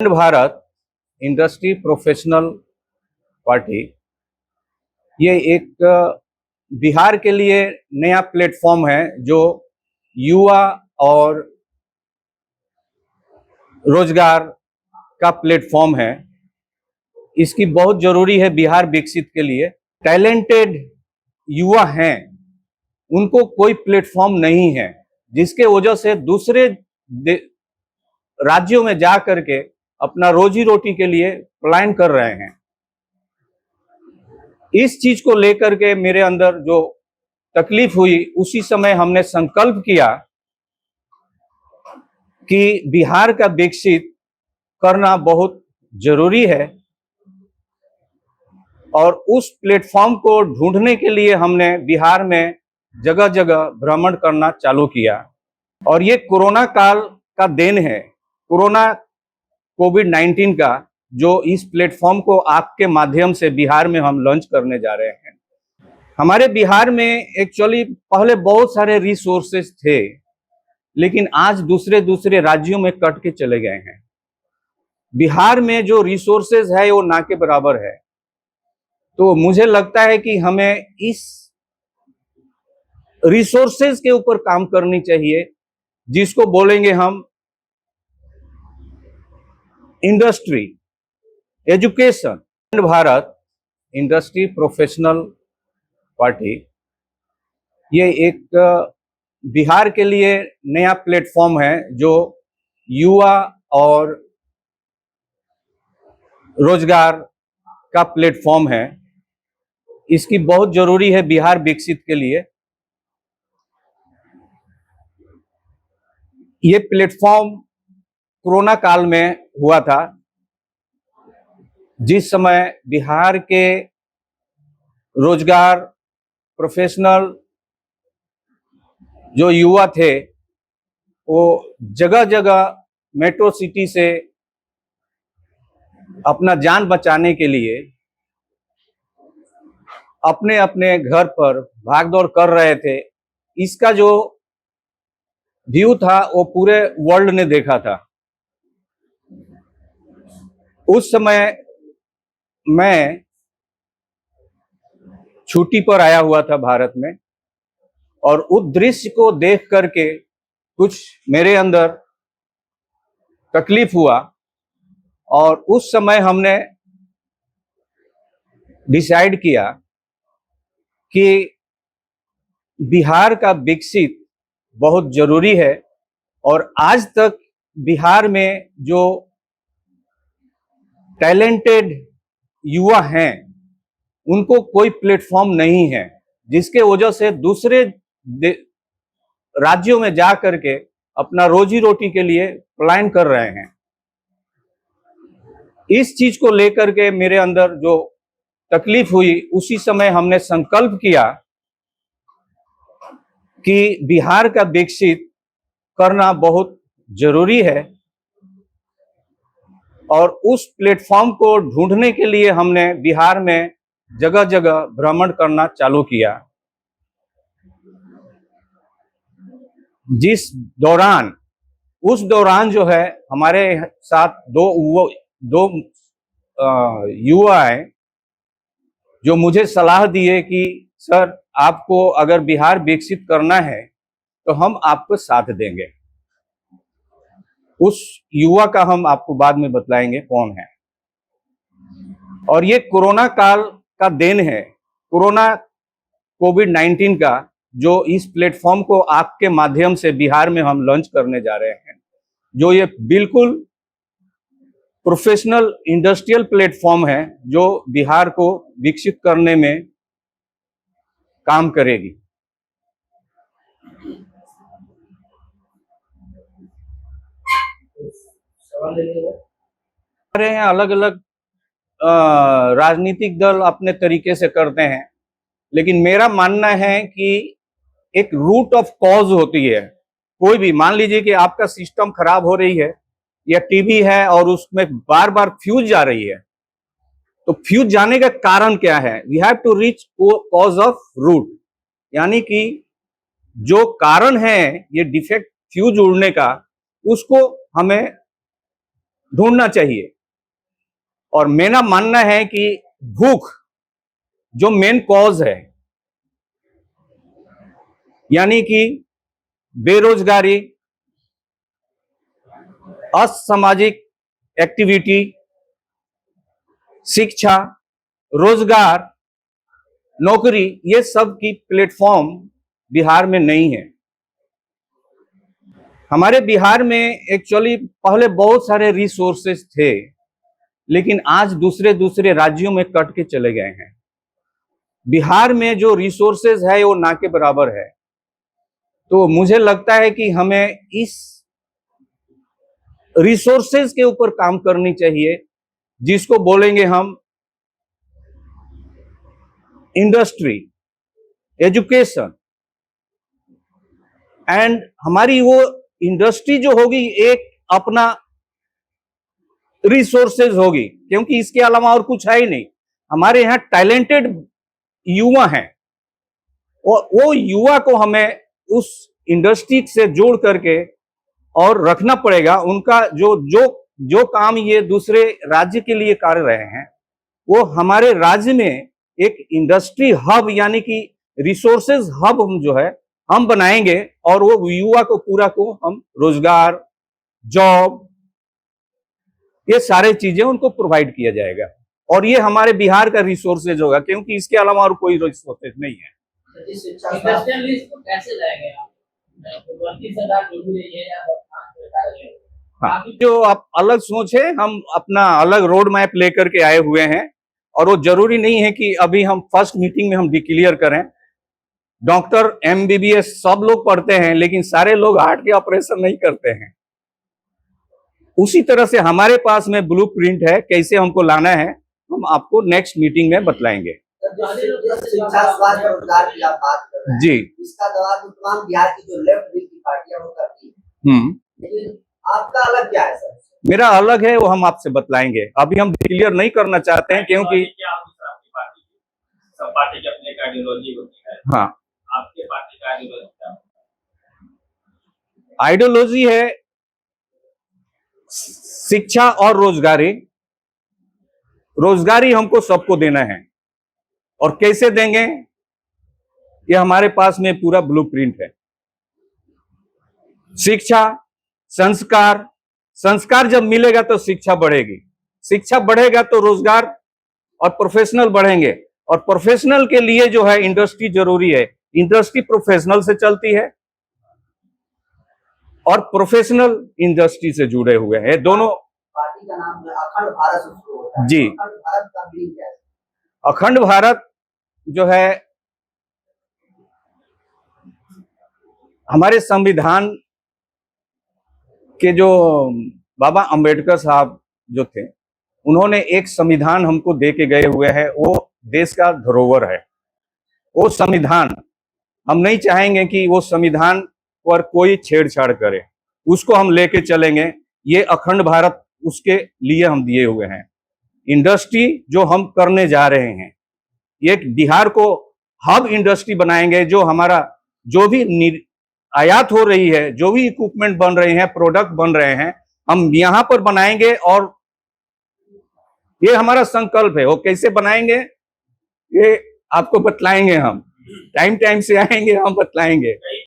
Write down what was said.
अखंड Bharat industry professional party ये एक बिहार के लिए नया प्लेटफॉर्म है जो युवा और रोजगार का प्लेटफॉर्म है। इसकी बहुत जरूरी है बिहार विकसित के लिए। टैलेंटेड युवा हैं, उनको कोई प्लेटफॉर्म नहीं है, जिसके वजह से दूसरे राज्यों में जा करके अपना रोजी रोटी के लिए पलायन कर रहे हैं। इस चीज को लेकर के मेरे अंदर जो तकलीफ हुई, उसी समय हमने संकल्प किया कि बिहार का विकसित करना बहुत जरूरी है और उस प्लेटफॉर्म को ढूंढने के लिए हमने बिहार में जगह जगह भ्रमण करना चालू किया। और ये कोरोना काल का देन है, कोविड-19 का, जो इस प्लेटफॉर्म को आपके माध्यम से बिहार में हम लॉन्च करने जा रहे हैं। हमारे बिहार में एक्चुअली पहले बहुत सारे रिसोर्सेज थे, लेकिन आज दूसरे राज्यों में कट के चले गए हैं। बिहार में जो रिसोर्सेज है वो ना के बराबर है। तो मुझे लगता है कि हमें इस रिसोर्सेज के ऊपर काम करनी चाहिए, जिसको बोलेंगे हम industry, education. Bharat industry professional party ये एक बिहार के लिए नया प्लेटफॉर्म है जो युवा और रोजगार का प्लेटफॉर्म है। इसकी बहुत जरूरी है बिहार विकसित के लिए। ये प्लेटफॉर्म कोरोना काल में हुआ था, जिस समय बिहार के रोजगार प्रोफेशनल जो युवा थे वो जगह जगह मेट्रो सिटी से अपना जान बचाने के लिए अपने अपने घर पर भागदौड़ कर रहे थे। इसका जो व्यू था वो पूरे वर्ल्ड ने देखा था। उस समय मैं छुट्टी पर आया हुआ था भारत में, और उस दृश्य को देख करके कुछ मेरे अंदर तकलीफ हुआ, और उस समय हमने डिसाइड किया कि बिहार का विकसित बहुत जरूरी है। और आज तक बिहार में जो टैलेंटेड युवा हैं, उनको कोई प्लेटफॉर्म नहीं है, जिसके वजह से दूसरे राज्यों में जा करके अपना रोजी रोटी के लिए पलायन कर रहे हैं। इस चीज को लेकर के मेरे अंदर जो तकलीफ हुई, उसी समय हमने संकल्प किया कि बिहार का विकसित करना बहुत जरूरी है और उस प्लेटफॉर्म को ढूंढने के लिए हमने बिहार में जगह जगह भ्रमण करना चालू किया। उस दौरान जो है हमारे साथ दो युवा हैं जो मुझे सलाह दिए कि सर, आपको अगर बिहार विकसित करना है तो हम आपको साथ देंगे। उस युवा का हम आपको बाद में बतलाएंगे कौन है। और ये कोरोना काल का देन है, कोविड-19 का, जो इस प्लेटफॉर्म को आपके माध्यम से बिहार में हम लॉन्च करने जा रहे हैं, जो ये बिल्कुल प्रोफेशनल इंडस्ट्रियल प्लेटफॉर्म है जो बिहार को विकसित करने में काम करेगी। अलग अलग राजनीतिक दल अपने तरीके से करते हैं, लेकिन मेरा मानना है कि एक रूट ऑफ कॉज होती है। कोई भी, मान लीजिए कि आपका सिस्टम खराब हो रही है या टीवी है और उसमें बार बार फ्यूज जा रही है, तो फ्यूज जाने का कारण क्या है? We have to reach cause of root, यानी कि जो कारण है ये डिफेक्ट फ्यूज उड़ने का, उसको हमें ढूंढना चाहिए। और मेरा मानना है कि भूख जो मेन कॉज है, यानी कि बेरोजगारी, असामाजिक एक्टिविटी, शिक्षा, रोजगार, नौकरी, ये सब की प्लेटफॉर्म बिहार में नहीं है। हमारे बिहार में एक्चुअली पहले बहुत सारे रिसोर्सेज थे, लेकिन आज दूसरे दूसरे राज्यों में कट के चले गए हैं। बिहार में जो रिसोर्सेज है वो ना के बराबर है। तो मुझे लगता है कि हमें इस रिसोर्सेज के ऊपर काम करनी चाहिए, जिसको बोलेंगे हम इंडस्ट्री, एजुकेशन। एंड हमारी वो इंडस्ट्री जो होगी एक अपना रिसोर्सेज होगी, क्योंकि इसके अलावा और कुछ है ही नहीं। हमारे यहाँ टैलेंटेड युवा हैं, वो युवा को हमें उस इंडस्ट्री से जोड़ करके और रखना पड़ेगा। उनका जो जो जो काम ये दूसरे राज्य के लिए कर रहे हैं, वो हमारे राज्य में एक इंडस्ट्री हब यानी कि रिसोर्सेज हब हम जो है हम बनाएंगे, और वो युवा को पूरा को हम रोजगार, जॉब, ये सारे चीजें उनको प्रोवाइड किया जाएगा। और ये हमारे बिहार का रिसोर्सेज होगा, क्योंकि इसके अलावा और कोई रिसोर्सेज नहीं है। इंडस्ट्रियलिस्ट को कैसे लाएंगे आप? सरकार जो भी रही है या सरकार है, हाँ, जो आप अलग सोचे, हम अपना अलग रोड मैप लेकर के आए हुए हैं। और वो जरूरी नहीं है कि अभी हम फर्स्ट मीटिंग में हम डिक्लेयर करें। डॉक्टर, MBBS सब लोग पढ़ते हैं, लेकिन सारे लोग हार्ट के ऑपरेशन नहीं करते हैं। उसी तरह से हमारे पास में ब्लूप्रिंट है, कैसे हमको लाना है, हम आपको नेक्स्ट मीटिंग में बतलाएंगे। शिक्षा, स्वास्थ्य, रोजगार की आप बात कर रहे हैं, जी, इसका दावा तो तमाम बिहार की जो लेफ्ट विंग की पार्टियां वो करती हैं, लेकिन आपका अलग क्या है सर? मेरा अलग है, वो हम आपसे बतलाएंगे। अभी हम क्लियर नहीं करना चाहते हैं, क्योंकि सब पार्टी की अपनी आइडियोलॉजी होती है। हाँ, आपके पार्टी का आइडियोलॉजी क्या है? आइडियोलॉजी है शिक्षा और रोजगारी। रोजगारी हमको सबको देना है, और कैसे देंगे, ये हमारे पास में पूरा ब्लूप्रिंट है। शिक्षा, संस्कार, संस्कार जब मिलेगा तो शिक्षा बढ़ेगी, शिक्षा बढ़ेगा तो रोजगार और प्रोफेशनल बढ़ेंगे, और प्रोफेशनल के लिए जो है इंडस्ट्री जरूरी है। इंडस्ट्री प्रोफेशनल से चलती है, और प्रोफेशनल इंडस्ट्री से जुड़े हुए हैं दोनों। पार्टी का नाम अखंड भारत उसको होता है। जी, अखंड भारत का मीनिंग क्या है? अखंड भारत जो है हमारे संविधान के जो बाबा अंबेडकर साहब जो थे, उन्होंने एक संविधान हमको दे के गए हुए हैं। वो देश का धरोहर है। वो संविधान हम नहीं चाहेंगे कि वो संविधान पर कोई छेड़छाड़ करे, उसको हम लेके चलेंगे। ये अखंड भारत उसके लिए हम दिए हुए हैं। इंडस्ट्री जो हम करने जा रहे हैं, ये बिहार को हब इंडस्ट्री बनाएंगे। जो हमारा जो भी आयात हो रही है, जो भी इक्विपमेंट बन रहे हैं, प्रोडक्ट बन रहे हैं, हम यहाँ पर बनाएंगे। और ये हमारा संकल्प है। वो कैसे बनाएंगे ये आपको बतलाएंगे, हम टाइम टाइम से आएंगे, हम बतलाएंगे।